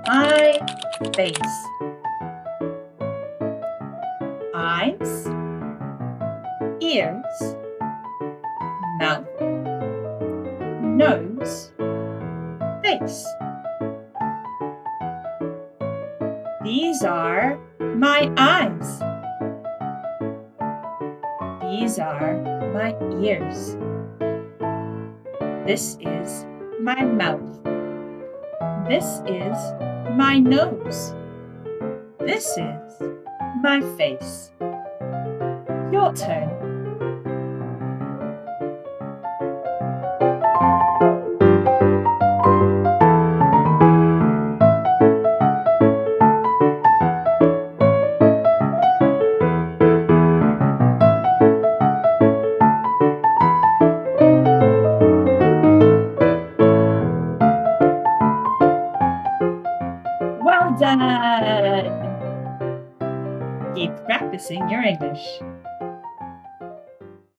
My face. Eyes, ears, mouth, nose, face. These are my eyes. These are my ears. This is my mouth. This is my nose. This is my face. Your turn. Well done! Keep practicing your English.